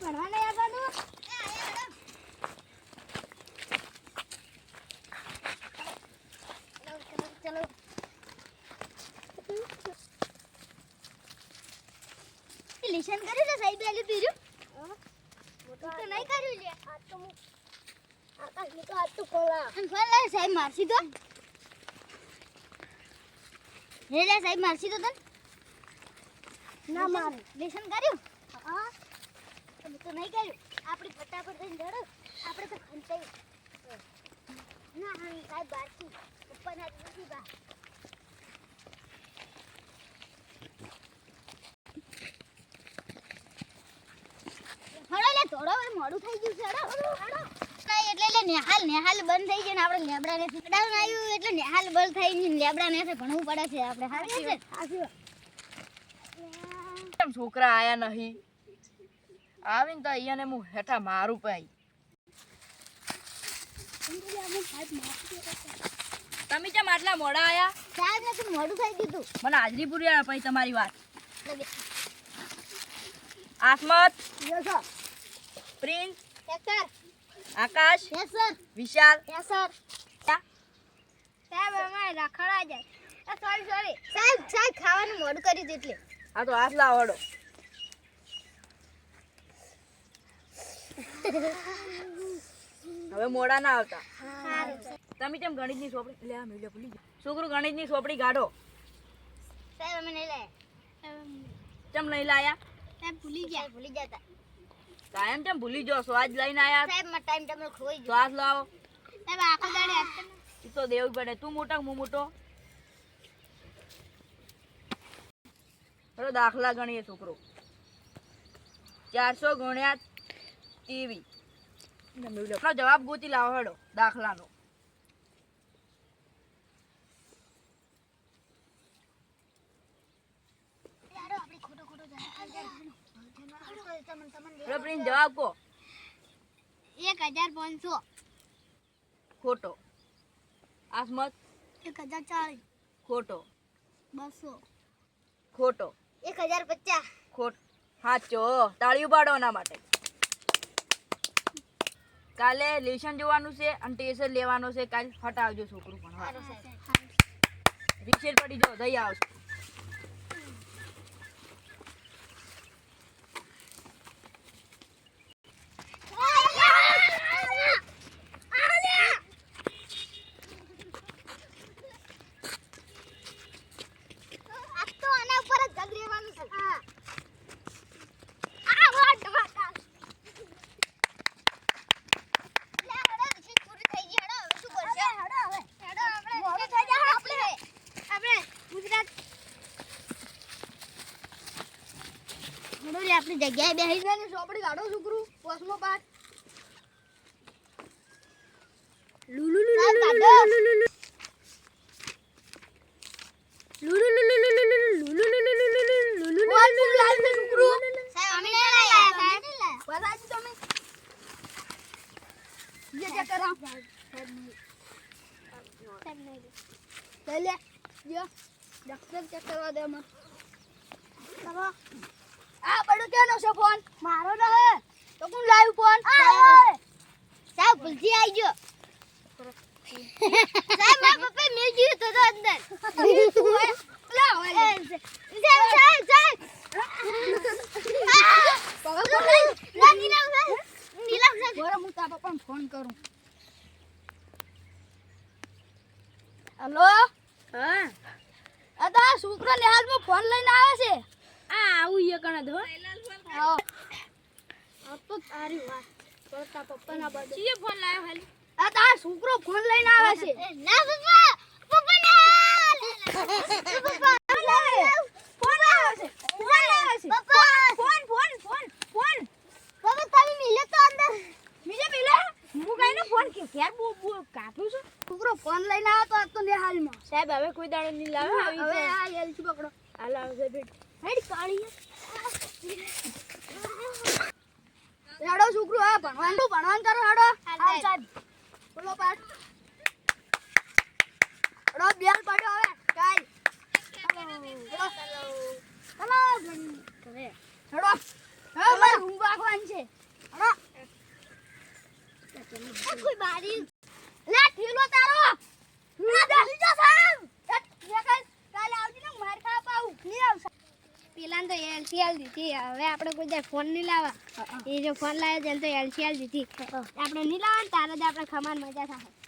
ભણવા નહીં આવવાનું. ચલો લેશન કર્યું છે સાહેબ આલી પીર્યું તો નહીં કર્યું લે આ તો આકાશ ને તો આ તો કોલા ફોન લે સાહેબ મારસી તો લે સાહેબ મારસી તો તન ના માર લેશન કર્યું હા તમે તો નહીં કર્યું આપણે ફટાફટ જઈને જડો આપણે તો ખંતાઈ ના હા સાહેબ બારસી ઉપર ના નથી બા થોડો મોડું થઈ ગયું છે નહીં એટલે નેહાલ બંધ થઈ ગયું ને આપણે લેબડા ને સીકડાવ આવ્યું એટલે નેહાલ બંધ થઈ ગયું લેબડા ને ભણવું પડે છે આપણે હારી છે કેમ છોકરા આયા નહીં આવીને તો અહીંયાને હું હેઠા મારું પાઈ તમે કેમ આટલા મોડા આયા સાહેબ ને મોડું થઈ ગયું મને હાજરી પૂરી આવે પછી તમારી વાત આસમત yes sir Prince yes sir Akash yes sir Vishal yes sir સાહેબ અમારે રખડા જાય સોરી સાહેબ ખાવાનું મોડું કર્યું એટલે આ તો હાથ લાવડો હવે મોડા ના આવતા તમે કેમ ગણિતની સોપડી લે આ મેલે ભૂલી ગયો છોકરો ગણિતની સોપડી કાઢો સાહેબ અમે નહીં લાયા કેમ નહીં લાયા સાહેબ ભૂલી જતા કાયમ કેમ ભૂલી જો સ્વાદ લઈને આયા સાહેબ માં ટાઈમ ટેબલ ખોઈ ગયો શ્વાસ લાવો સાહેબ આખો દાડે આપતા ઈ તો દેવું પડે તું મોટા હું મોટો બરો દાખલા ગણીએ છોકરો 400 ગુણ્યા ટીવી નો જવાબ ગોતી લાવો હેડો દાખલાનો જવાબ કો 1500 ખોટો આસમત 1040 ખોટો 200 ખોટો 1050 ખોટ સાચો તાળીઓ પાડો એના માટે કાલે લેશન જોવાનું છે અને ટેસ્ટ લેવાનો છે કાલે ફટાવજો છોકરું ભણવા રિક્ષેટ પડી જો જઈ આવજો આપણી જગ્યાએ બેસી જાય ને ચોપડી કાઢો છોકરું પોસમો પાઠ લુલુ લુલુ લુલુ આ બડો કેનો છે ફોન મારો ન હે તો કોણ લાવ્યું ફોન સાહેબ ભૂલથી આવી ગયો સાહેબ મારા પપ્પા મેં જીયો તો અંદર લા સાહેબ નીલા હું તારા પપ્પાને ફોન કરું હેલો હા આ તો છોકરો નિહાલમાં ફોન લઈને આવે છે આ આવું એ કણે દો આ તો તારી વાત કરતા પપ્પાના બર્થડે ચીએ ફોન લાવ્યો ખાલી આ તાર છોકરો ફોન લઈને આવે છે ના પપ્પા પપ્પા ના પપ્પા ફોન આવે છે પપ્પા ફોન પપ્પા તમે મિલે તો અંદર મિલે હું કઈને ફોન કે ફેર બો કાપ્યું છું છોકરો ફોન લઈને આવ્યો તો આ તો નિહાલમાં સાહેબ હવે કોઈ દાડો નહીં લાવે આવી હવે આ એલસી પકડો હાલ આવશે બેટ હેડ કાળી હેડો છોકરો આ ભણવાનું કરો હેડો સાહેબ બોલો પાઠ હેડો બેલ પડ્યો હવે કાઈ હેડો હેડો હા મારે ઊંઘ વાગવાની છે આ કોઈ બારી લે ઠીલો તારો દાદી જો સાહેબ કાલે આવજી ને માર ખા પાઉં ની આવશે પેલા તો એલસીએલ દીધી હવે આપણે કોઈ દે ફોન નહીં લાવવા એ જો ફોન લાવે છે તો એલસીએલ દીધી આપણે નહીં લાવવા તારે જ આપણે ખમાન મજા થાય